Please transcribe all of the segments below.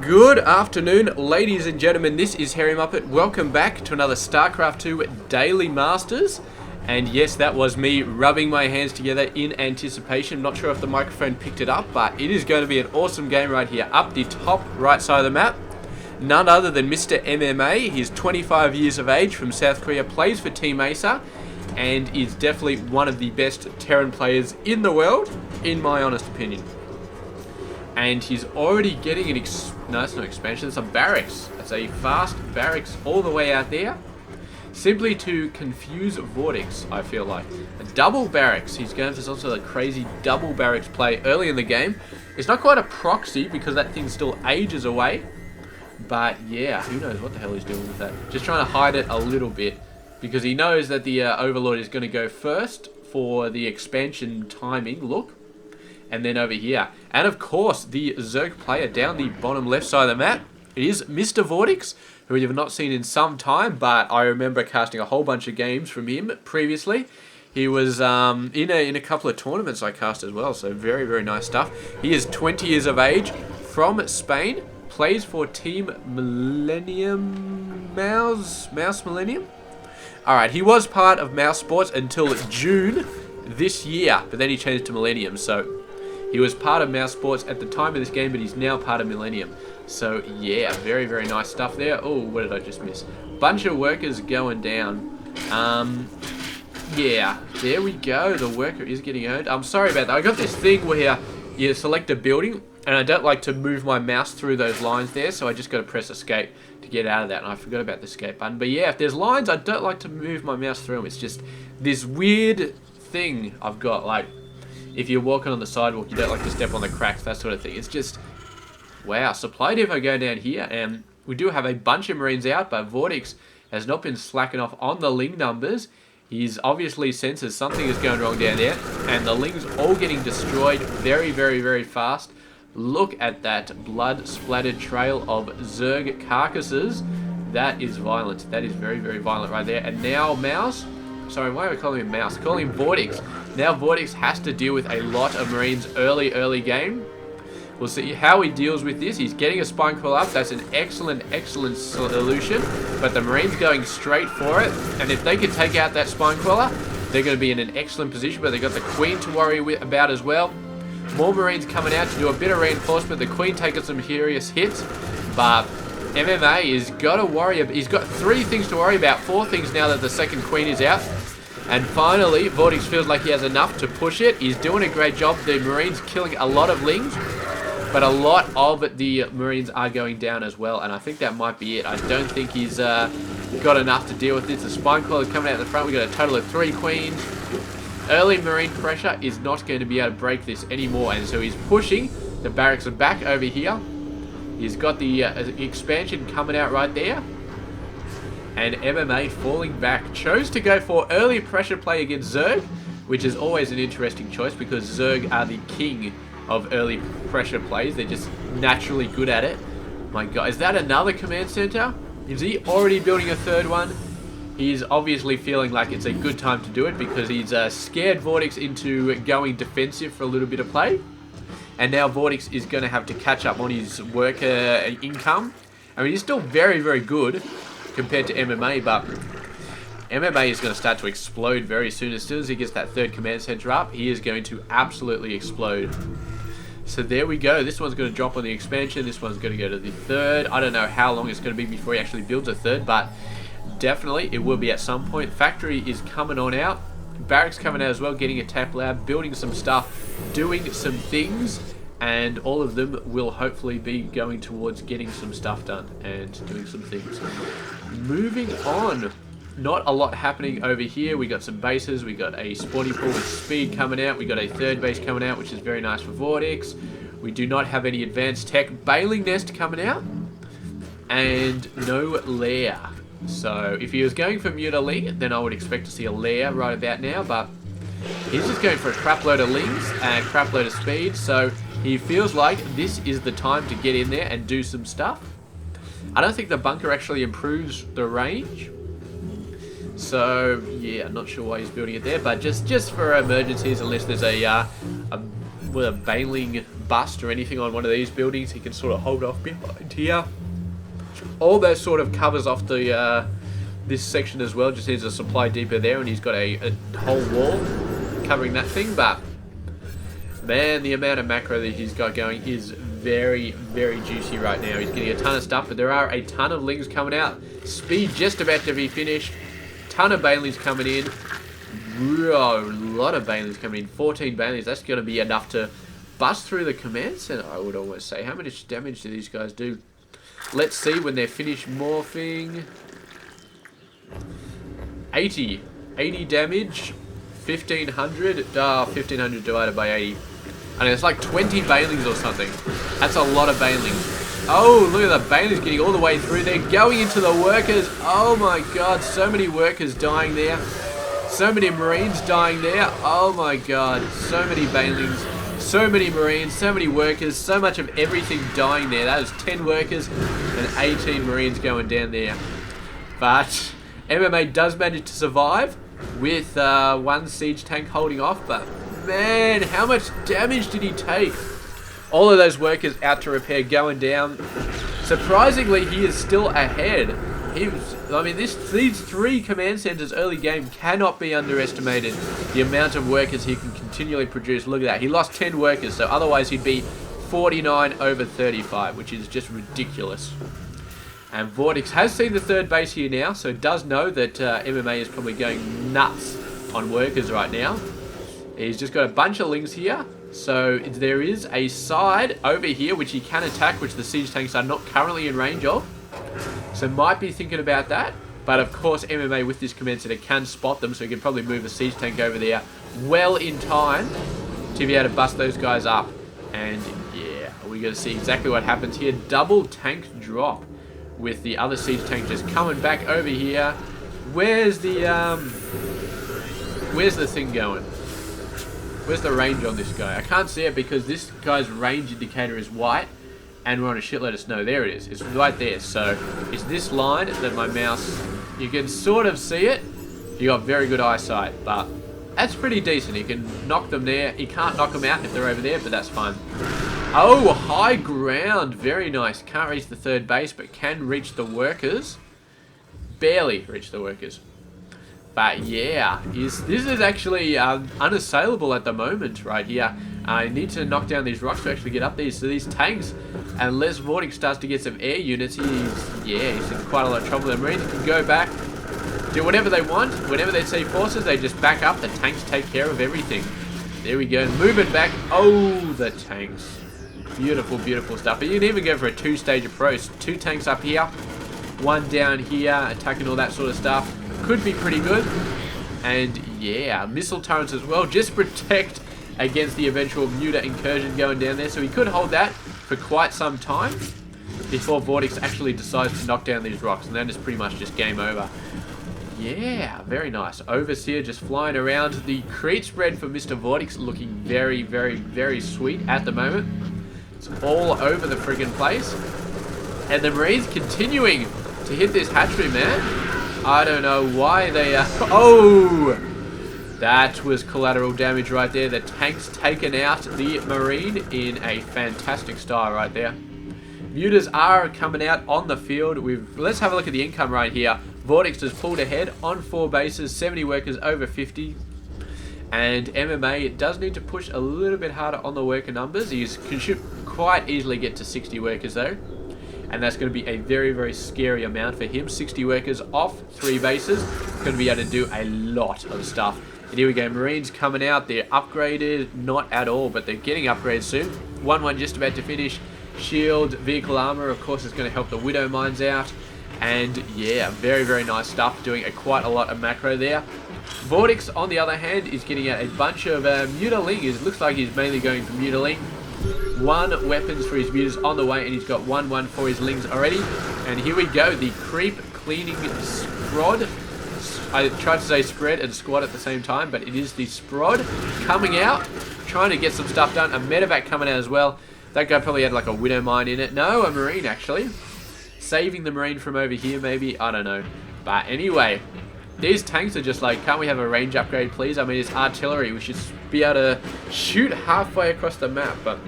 Good afternoon, ladies and gentlemen. This is Harry Muppet. Welcome back to another Starcraft 2 Daily Masters. And yes, that was me rubbing my hands together in anticipation. Not sure if the microphone picked it up, but it is going to be an awesome game right here. Up the top right side of the map, none other than Mr. MMA. He's 25 years of age, from South Korea, plays for Team Acer, and is definitely one of the best Terran players in the world, in my honest opinion. And he's already getting an no, it's not expansion, it's a barracks. It's a fast barracks all the way out there. Simply to confuse VortiX, I feel like. A double barracks. He's going for some sort of crazy double barracks play early in the game. It's not quite a proxy because that thing's still ages away. But yeah, who knows what the hell he's doing with that. Just trying to hide it a little bit, because he knows that the Overlord is going to go first for the expansion timing look. And then over here. And of course, the Zerg player down the bottom left side of the map is Mr. VortiX, who we have not seen in some time, but I remember casting a whole bunch of games from him previously. He was in a couple of tournaments I cast as well, so very, very nice stuff. He is 20 years of age, from Spain, plays for Team Millennium, Mouse Millennium? Alright, he was part of Mouse Sports until June this year, but then he changed to Millennium, so he was part of Mouse Sports at the time of this game, but he's now part of Millennium. So yeah, very, very nice stuff there. Oh, what did I just miss? Bunch of workers going down. Yeah, there we go. The worker is getting owned. I'm sorry about that. I got this thing where you select a building, and I don't like to move my mouse through those lines there, so I just got to press escape to get out of that, and I forgot about the escape button. But yeah, if there's lines, I don't like to move my mouse through them. It's just this weird thing I've got, like, if you're walking on the sidewalk, you don't like to step on the cracks, that sort of thing. It's just, wow. Supply depot go down here, and we do have a bunch of Marines out, but VortiX has not been slacking off on the Ling numbers. He's obviously senses something is going wrong down there, and the Lings all getting destroyed very, very, very fast. Look at that blood-splattered trail of Zerg carcasses. That is violent. That is very, very violent right there. And now Mouse... Sorry, why are we calling him Mouse? Calling him VortiX. Now VortiX has to deal with a lot of Marines early game. We'll see how he deals with this. He's getting a spine call up. That's an excellent solution. But the Marines going straight for it. And if they can take out that spine crawler, they're going to be in an excellent position. But they've got the Queen to worry about as well. More Marines coming out to do a bit of reinforcement. The Queen taking some serious hits. But MMA is got to worry about. He's got 3 things to worry about. 4 things now that the second Queen is out. And finally, VortiX feels like he has enough to push it. He's doing a great job. The Marines killing a lot of Lings, but a lot of the Marines are going down as well. And I think that might be it. I don't think he's got enough to deal with this. The spine crawler is coming out the front. We've got a total of 3 Queens. Early Marine pressure is not going to be able to break this anymore. And so he's pushing. The barracks are back over here. He's got the expansion coming out right there. And MMA falling back. Chose to go for early pressure play against Zerg, which is always an interesting choice because Zerg are the king of early pressure plays. They're just naturally good at it. My God, is that another command center? Is he already building a 3rd one? He's obviously feeling like it's a good time to do it because he's scared VortiX into going defensive for a little bit of play. And now VortiX is going to have to catch up on his worker income. I mean, he's still very, very good compared to MMA, but MMA is going to start to explode very soon. As soon as he gets that 3rd command center up, he is going to absolutely explode. So there we go. This one's going to drop on the expansion. This one's going to go to the 3rd. I don't know how long it's going to be before he actually builds a 3rd, but definitely it will be at some point. Factory is coming on out. Barracks coming out as well, getting a tap lab, building some stuff, doing some things. And all of them will hopefully be going towards getting some stuff done and doing some things. Moving on. Not a lot happening over here. We got some bases. We got a spawning pool with speed coming out. We got a 3rd base coming out, which is very nice for VortiX. We do not have any advanced tech. Bailing nest coming out. And no lair. So if he was going for Mutali, then I would expect to see a lair right about now. But he's just going for a crap load of Lings and a crap load of speed. So he feels like this is the time to get in there and do some stuff. I don't think the bunker actually improves the range. So, yeah, I'm not sure why he's building it there. But just for emergencies, unless there's a with a baneling bust or anything on one of these buildings, he can sort of hold off behind here. All that sort of covers off the this section as well. Just needs a supply depot there, and he's got a whole wall covering that thing. But man, the amount of macro that he's got going is very, very juicy right now. He's getting a ton of stuff, but there are a ton of lings coming out. Speed just about to be finished. Ton of banelings coming in. Whoa, a lot of banelings coming in. 14 banelings. That's going to be enough to bust through the command center, I would almost say. How much damage do these guys do? Let's see when they're finished morphing. 80 damage. 1500. 1500 divided by 80. I mean, it's like 20 banelings or something. That's a lot of banelings. Oh, look at the banelings getting all the way through. They're going into the workers. Oh my god, so many workers dying there. So many marines dying there. Oh my god, so many banelings. So many marines, so many workers, so much of everything dying there. That was 10 workers and 18 marines going down there. But MMA does manage to survive with one siege tank holding off. But man, how much damage did he take? All of those workers out to repair going down. Surprisingly, he is still ahead. I mean, these 3 command centers early game cannot be underestimated. The amount of workers he can continually produce. Look at that. He lost 10 workers, so otherwise he'd be 49 over 35, which is just ridiculous. And VortiX has seen the 3rd base here now, so does know that MMA is probably going nuts on workers right now. He's just got a bunch of lings here. So there is a side over here which he can attack, which the siege tanks are not currently in range of. So might be thinking about that. But of course MMA with this command center can spot them, so he can probably move a siege tank over there well in time to be able to bust those guys up. And yeah, we're going to see exactly what happens here. Double tank drop with the other siege tank just coming back over here. Where's the thing going? Where's the range on this guy? I can't see it because this guy's range indicator is white and we're on a shitload of snow. There it is. It's right there. So it's this line that my mouse, you can sort of see it. You got very good eyesight, but that's pretty decent. You can knock them there. You can't knock them out if they're over there, but that's fine. Oh, high ground. Very nice. Can't reach the 3rd base, but can reach the workers. Barely reach the workers. But yeah, this is actually unassailable at the moment right here. I need to knock down these rocks to actually get up these tanks. Unless VortiX starts to get some air units, he's in quite a lot of trouble. The Marines can go back, do whatever they want. Whenever they see forces, they just back up. The tanks take care of everything. There we go. Move it back. Oh, the tanks. Beautiful, beautiful stuff. But you can even go for a 2-stage approach. 2 tanks up here, 1 down here, attacking all that sort of stuff. Could be pretty good. And yeah, missile turrets as well. Just protect against the eventual Muta incursion going down there. So he could hold that for quite some time before VortiX actually decides to knock down these rocks. And then it's pretty much just game over. Yeah, very nice. Overseer just flying around. The creep spread for Mr. VortiX looking very, very, very sweet at the moment. It's all over the friggin' place. And the Marines continuing to hit this hatchery, man. I don't know why they are... Oh! That was collateral damage right there. The tank's taken out the Marine in a fantastic style right there. Mutas are coming out on the field. Let's have a look at the income right here. VortiX has pulled ahead on 4 bases, 70 workers over 50. And MMA does need to push a little bit harder on the worker numbers. He should quite easily get to 60 workers though. And that's going to be a very, very scary amount for him. 60 workers off 3 bases. Going to be able to do a lot of stuff. And here we go. Marines coming out. They're upgraded. Not at all, but they're getting upgraded soon. 1-1 just about to finish. Shield, vehicle armor, of course, is going to help the Widow Mines out. And yeah, very, very nice stuff. Doing quite a lot of macro there. VortiX, on the other hand, is getting out a bunch of mutiling. It looks like he's mainly going for mutiling. 1 weapons for his mutas on the way, and he's got 1-1 for his lings already. And here we go, the creep cleaning squad. I tried to say spread and squad at the same time, but it is the squad coming out, trying to get some stuff done. A medevac coming out as well. That guy probably had like a widow mine in it. No, a Marine actually. Saving the Marine from over here maybe, I don't know. But anyway, These tanks are just like, can't we have a range upgrade, please? I mean, it's artillery. We should be able to shoot halfway across the map, but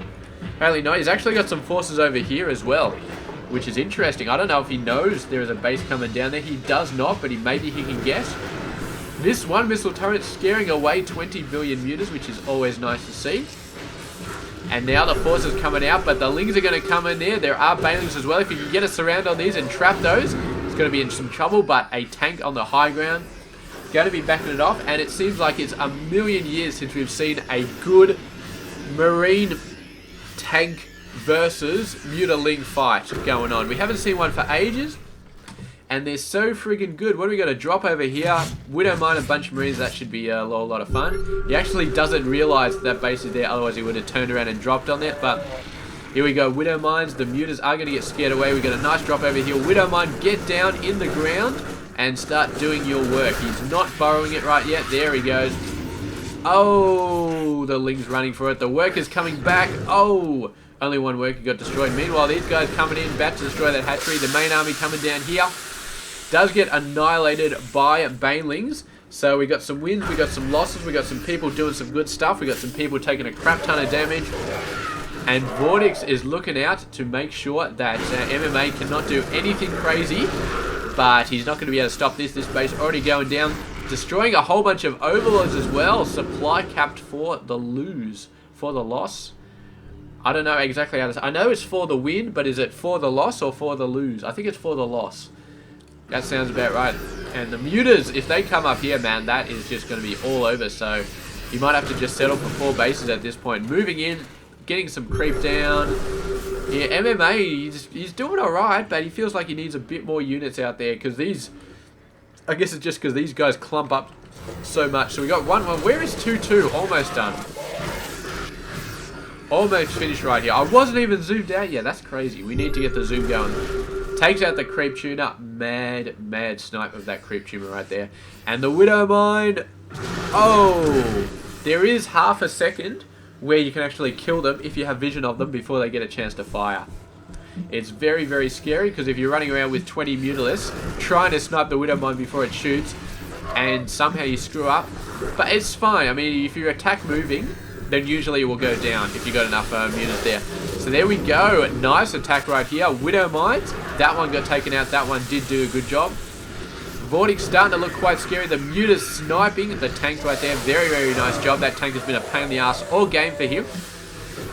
apparently not. He's actually got some forces over here as well, which is interesting. I don't know if he knows there is a base coming down there. He does not, but maybe he can guess. This one missile turret scaring away 20 billion mutas, which is always nice to see. And now the force is coming out, but the Lings are going to come in there. There are Banelings as well. If you can get a surround on these and trap those, it's going to be in some trouble, but a tank on the high ground going to be backing it off. And it seems like it's a million years since we've seen a good Marine tank versus Mutaling fight going on. We haven't seen one for ages, and they're so friggin' good. What are we going to drop over here? Widowmine, a bunch of Marines. That should be a lot of fun. He actually doesn't realize that base is there, otherwise he would have turned around and dropped on it. But here we go, Widowmines. The mutas are going to get scared away. We got a nice drop over here. Widowmine, get down in the ground and start doing your work. He's not burrowing it right yet. There he goes. Oh, the Ling's running for it. The worker's coming back. Oh, only one worker got destroyed. Meanwhile, these guys coming in, back to destroy that hatchery. The main army coming down here does get annihilated by Banelings. So we got some wins, we got some losses, we got some people doing some good stuff, we got some people taking a crap ton of damage. And VortiX is looking out to make sure that MMA cannot do anything crazy. But he's not going to be able to stop this. This base already going down. Destroying a whole bunch of overlords as well. Supply capped for the lose. For the loss. I don't know exactly how to say. I know it's for the win, but is it for the loss or for the lose? I think it's for the loss. That sounds about right. And the mutas, if they come up here, man, that is just going to be all over. So you might have to just settle for 4 bases at this point. Moving in, getting some creep down. Yeah, MMA, he's doing alright, but he feels like he needs a bit more units out there. Because these, I guess it's just because these guys clump up so much. So we got 1-1. Where is 2-2? Almost done. Almost finished right here. I wasn't even zoomed out yet. That's crazy. We need to get the zoom going. Takes out the creep tuner. Mad snipe of that creep tuner right there. And the Widowmine. Oh, there is half a second where you can actually kill them if you have vision of them before they get a chance to fire. It's very scary, because if you're running around with 20 Mutalisks trying to snipe the Widowmine before it shoots and somehow you screw up, but it's fine. I mean, if your attack moving, then usually it will go down if you got enough mutas there. So there we go. Nice attack right here. Widowmines. That one got taken out. That one did do a good job. VortiX starting to look quite scary. The mutas sniping the tank right there. Very nice job. That tank has been a pain in the ass all game for him.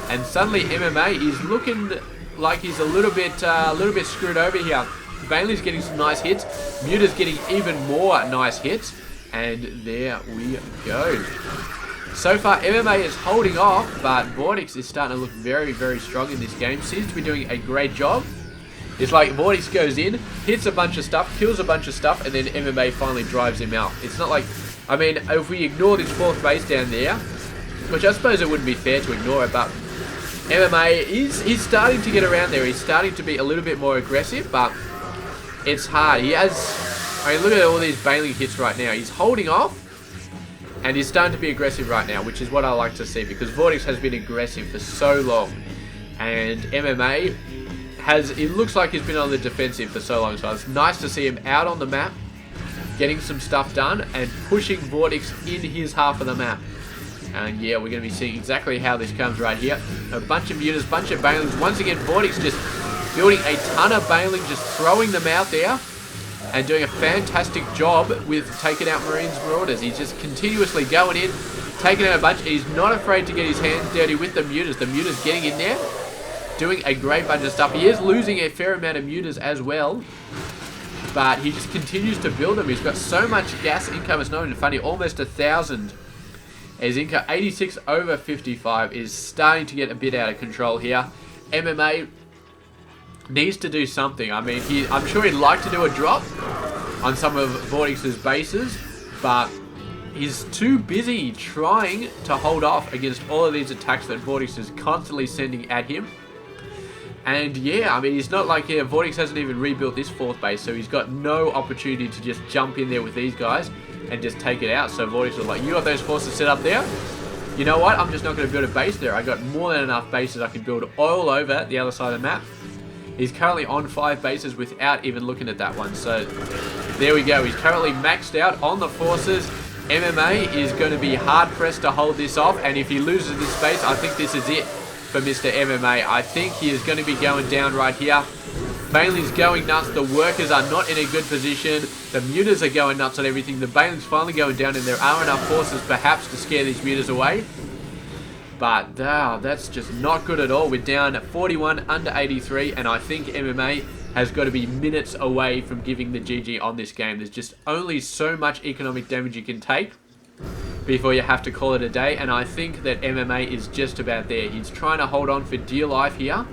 And suddenly MMA is looking like he's a little bit screwed over here. Bailey's getting some nice hits. Muta's getting even more nice hits. And there we go. So far, MMA is holding off, but VortiX is starting to look very strong in this game. Seems to be doing a great job. It's like VortiX goes in, hits a bunch of stuff, kills a bunch of stuff, and then MMA finally drives him out. It's not like, I mean, if we ignore this 4th base down there, which I suppose it wouldn't be fair to ignore it, but MMA, he's starting to get around there. He's starting to be a little bit more aggressive, but it's hard. He has, I mean, look at all these Baneling hits right now. He's holding off. And he's starting to be aggressive right now, which is what I like to see, because VortiX has been aggressive for so long. And MMA it looks like he's been on the defensive for so long. So it's nice to see him out on the map, getting some stuff done, and pushing VortiX in his half of the map. And yeah, we're going to be seeing exactly how this comes right here. A bunch of mutas, bunch of Banelings. Once again, VortiX just building a ton of Baneling, just throwing them out there. And doing a fantastic job with taking out Marines Marauders. He's just continuously going in, taking out a bunch. He's not afraid to get his hands dirty with the mutas. The mutas getting in there, doing a great bunch of stuff. He is losing a fair amount of mutas as well, but he just continues to build them. He's got so much gas income, it's not even funny. Almost 1,000. His income, 86 over 55, is starting to get a bit out of control here. MMA needs to do something. I mean, I'm sure he'd like to do a drop on some of VortiX's bases, but he's too busy trying to hold off against all of these attacks that VortiX is constantly sending at him. And yeah, I mean, it's not like VortiX hasn't even rebuilt this 4th base, so he's got no opportunity to just jump in there with these guys and just take it out. So VortiX was like, you got those forces set up there? You know what? I'm just not going to build a base there. I got more than enough bases I can build all over the other side of the map. He's currently on 5 bases without even looking at that one. So There we go. He's currently maxed out on the forces. MMA is going to be hard-pressed to hold this off, and if he loses this space, I think this is it for Mr. MMA. I think he is going to be going down right here. Bailey's going nuts. The workers are not in a good position. The mutas are going nuts on everything. The Bailey's finally going down, and there are enough forces perhaps to scare these mutas away. But that's just not good at all. We're down at 41 under 83, and I think MMA has got to be minutes away from giving the GG on this game. There's just only so much economic damage you can take before you have to call it a day, and I think that MMA is just about there. He's trying to hold on for dear life here,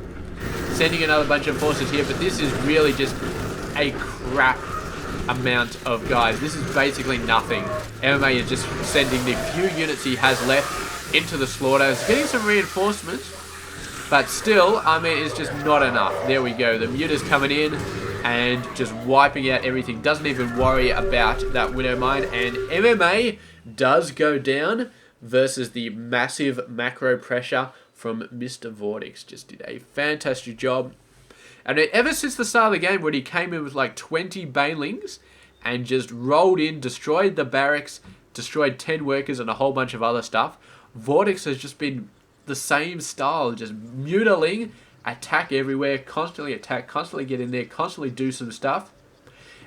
sending another bunch of forces here, but this is really just a crap amount of guys. This is basically nothing. MMA is just sending the few units he has left into the slaughter. He's getting some reinforcements, but still, I mean, it's just not enough. There we go. The muta's coming in and just wiping out everything. Doesn't even worry about that Widow Mine, and MMA does go down versus the massive macro pressure from Mr. VortiX. Just did a fantastic job. And ever since the start of the game, when he came in with like 20 Banelings and just rolled in, destroyed the barracks, destroyed 10 workers and a whole bunch of other stuff, VortiX has just been the same style, just mutiling, attack everywhere, constantly attack, constantly get in there, constantly do some stuff,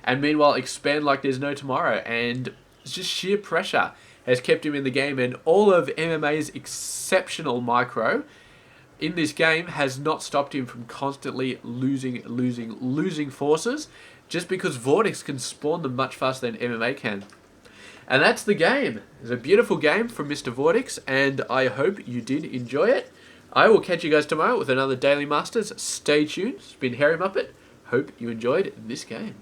and meanwhile expand like there's no tomorrow. And it's just sheer pressure has kept him in the game, and all of MMA's exceptional micro in this game has not stopped him from constantly losing forces, just because VortiX can spawn them much faster than MMA can. And that's the game. It's a beautiful game from Mr. VortiX, and I hope you did enjoy it. I will catch you guys tomorrow with another Daily Masters. Stay tuned. It's been Harry Muppet. Hope you enjoyed this game.